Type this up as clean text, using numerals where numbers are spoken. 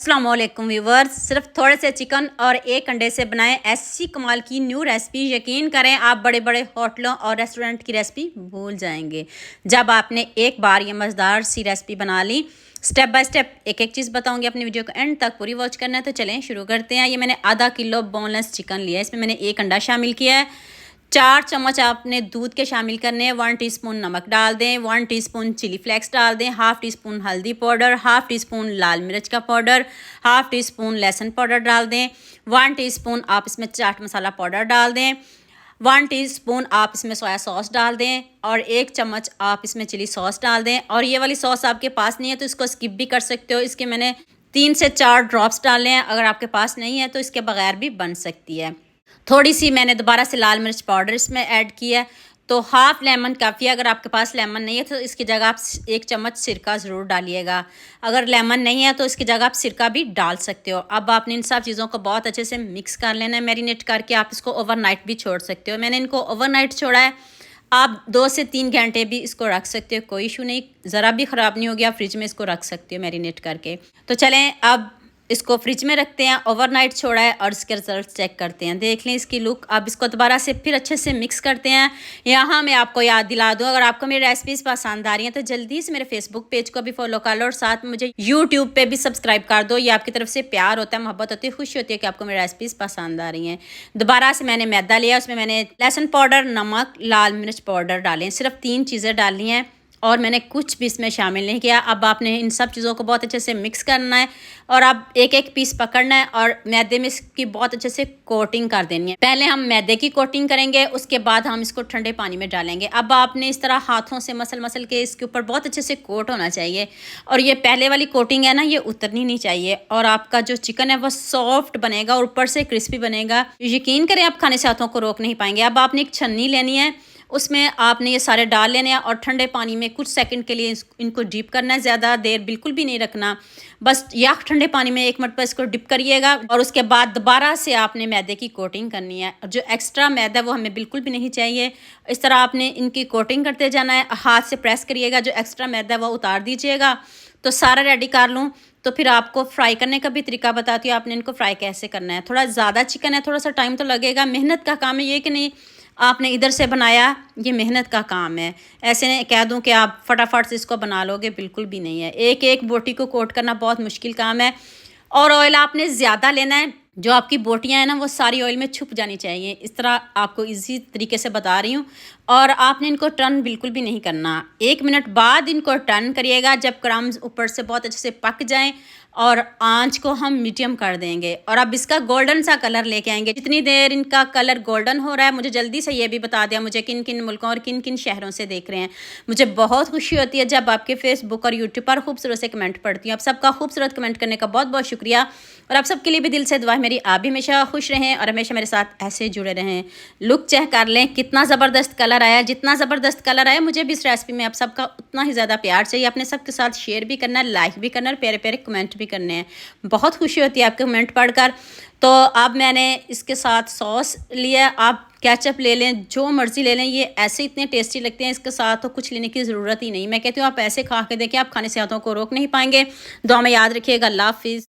अस्सलामुअलैकुम व्यूवर्स, सिर्फ थोड़े से चिकन और एक अंडे से बनाएं ऐसी कमाल की न्यू रेसिपी। यकीन करें आप बड़े बड़े होटलों और रेस्टोरेंट की रेसिपी भूल जाएंगे जब आपने एक बार ये मज़ेदार सी रेसिपी बना ली। स्टेप बाय स्टेप एक एक चीज़ बताऊंगी, अपनी वीडियो को एंड तक पूरी वॉच करना है। तो चलें शुरू करते हैं। ये मैंने आधा किलो बोनलेस चिकन लिया है, इसमें मैंने एक अंडा शामिल किया है। 4 चम्मच आपने दूध के शामिल करने हैं। 1 टीस्पून नमक डाल दें, 1 टीस्पून चिली फ्लेक्स डाल दें, हाफ़ टी स्पून हल्दी पाउडर, हाफ़ टी स्पून लाल मिर्च का पाउडर, हाफ़ टी स्पून लहसुन पाउडर डाल दें, 1 टीस्पून आप इसमें चाट मसाला पाउडर डाल दें, 1 टीस्पून आप इसमें सोया सॉस डाल दें और 1 चम्मच आप इसमें चिली सॉस डाल दें। और ये वाली सॉस आपके पास नहीं है तो इसको स्किप भी कर सकते हो। इसके मैंने 3 से 4 ड्रॉप्स डाले हैं। अगर आपके पास नहीं है तो इसके बगैर भी बन सकती है। थोड़ी सी मैंने दोबारा से लाल मिर्च पाउडर इसमें ऐड किया है। तो हाफ़ लेमन काफ़ी है। अगर आपके पास लेमन नहीं है तो इसकी जगह आप 1 चम्मच सिरका ज़रूर डालिएगा। अगर लेमन नहीं है तो इसकी जगह आप सिरका भी डाल सकते हो। अब आपने इन सब चीज़ों को बहुत अच्छे से मिक्स कर लेना है, मैरिनेट करके। आप इसको ओवरनाइट भी छोड़ सकते हो। मैंने इनको ओवरनाइट छोड़ा है। आप 2 से 3 घंटे भी इसको रख सकते हो, कोई इशू नहीं, ज़रा भी ख़राब नहीं हो गया। फ्रिज में इसको रख सकते हो मैरिनेट करके। तो चलें अब इसको फ्रिज में रखते हैं। ओवरनाइट छोड़ा है और इसके रिजल्ट चेक करते हैं। देख लें इसकी लुक। अब इसको दोबारा से फिर अच्छे से मिक्स करते हैं। यहाँ मैं आपको याद दिला दूँ, अगर आपको मेरी रेसिपीज़ पसंद आ रही हैं तो जल्दी से मेरे फेसबुक पेज को भी फॉलो कर लो और साथ में मुझे यूट्यूब पे भी सब्सक्राइब कर दो। ये आपकी तरफ से प्यार होता है, मोहब्बत होती है, खुशी होती है कि आपको मेरी रेसिपीज़ पसंद आ रही हैं। दोबारा से मैंने मैदा लिया, उसमें मैंने लहसुन पाउडर, नमक, लाल मिर्च पाउडर डालें। सिर्फ 3 चीज़ें डाली हैं और मैंने कुछ भी इसमें शामिल नहीं किया। अब आपने इन सब चीज़ों को बहुत अच्छे से मिक्स करना है और अब एक एक पीस पकड़ना है और मैदे में इसकी बहुत अच्छे से कोटिंग कर देनी है। पहले हम मैदे की कोटिंग करेंगे, उसके बाद हम इसको ठंडे पानी में डालेंगे। अब आपने इस तरह हाथों से मसल मसल के इसके ऊपर बहुत अच्छे से कोट होना चाहिए और ये पहले वाली कोटिंग है ना, ये उतरनी नहीं चाहिए और आपका जो चिकन है वो सॉफ्ट बनेगा और ऊपर से क्रिस्पी बनेगा। यकीन करें आप खाने से हाथों को रोक नहीं पाएंगे। अब आपने एक छन्नी लेनी है, उसमें आपने ये सारे डाल लेने हैं और ठंडे पानी में कुछ सेकंड के लिए इनको डिप करना है। ज़्यादा देर बिल्कुल भी नहीं रखना, बस या ठंडे पानी में 1 मिनट पर इसको डिप करिएगा और उसके बाद दोबारा से आपने मैदे की कोटिंग करनी है। जो एक्स्ट्रा मैदा है वो हमें बिल्कुल भी नहीं चाहिए। इस तरह आपने इनकी कोटिंग करते जाना है। हाथ से प्रेस करिएगा, जो एक्स्ट्रा मैदा है वो उतार दीजिएगा। तो सारा रेडी कर लूँ तो फिर आपको फ्राई करने का भी तरीका बताती हूँ, आपने इनको फ्राई कैसे करना है। थोड़ा ज़्यादा चिकन है, थोड़ा सा टाइम तो लगेगा, मेहनत का काम है। ये कि नहीं आपने इधर से बनाया, ये मेहनत का काम है। ऐसे नहीं कह दूं कि आप फटाफट से इसको बना लोगे, बिल्कुल भी नहीं है। एक एक बोटी को कोट करना बहुत मुश्किल काम है और ऑयल आपने ज़्यादा लेना है। जो आपकी बोटियां हैं ना वो सारी ऑयल में छुप जानी चाहिए। इस तरह आपको इजी तरीके से बता रही हूँ। और आपने इनको टर्न बिल्कुल भी नहीं करना। 1 मिनट बाद इनको टर्न करिएगा जब क्रम्स ऊपर से बहुत अच्छे से पक जाएं और आंच को हम मीडियम कर देंगे और अब इसका गोल्डन सा कलर लेके आएंगे। जितनी देर इनका कलर गोल्डन हो रहा है, मुझे जल्दी से ये भी बता दिया मुझे किन किन मुल्कों और किन किन शहरों से देख रहे हैं। मुझे बहुत खुशी होती है जब आपके फेसबुक और यूट्यूब पर खूबसूरत से कमेंट पढ़ती हूँ। आप सबका खूबसूरत कमेंट करने का बहुत बहुत शुक्रिया और आप सबके लिए भी दिल से दुआ है मेरी, आप भी हमेशा खुश रहें और हमेशा मेरे साथ ऐसे जुड़े रहें। लुक चेक कर लें, कितना ज़बरदस्त कलर आया। जितना ज़बरदस्त कलर आया, मुझे भी इस रेसिपी में आप सबका उतना ही ज़्यादा प्यार चाहिए। अपने सबके साथ शेयर भी करना है, लाइक भी करना है और प्यारे प्यारे कमेंट भी करने हैं। बहुत खुशी होती है आपके कमेंट पढ़कर। तो अब मैंने इसके साथ सॉस लिया, आप केचप ले लें, जो मर्ज़ी ले लें। ये ऐसे इतने टेस्टी लगते हैं, इसके साथ तो कुछ लेने की ज़रूरत ही नहीं। मैं कहती हूँ आप ऐसे खा के देखिए, आप खाने से हाथों को रोक नहीं पाएंगे। दुआ में याद रखिएगा। अल्लाह हाफिज़।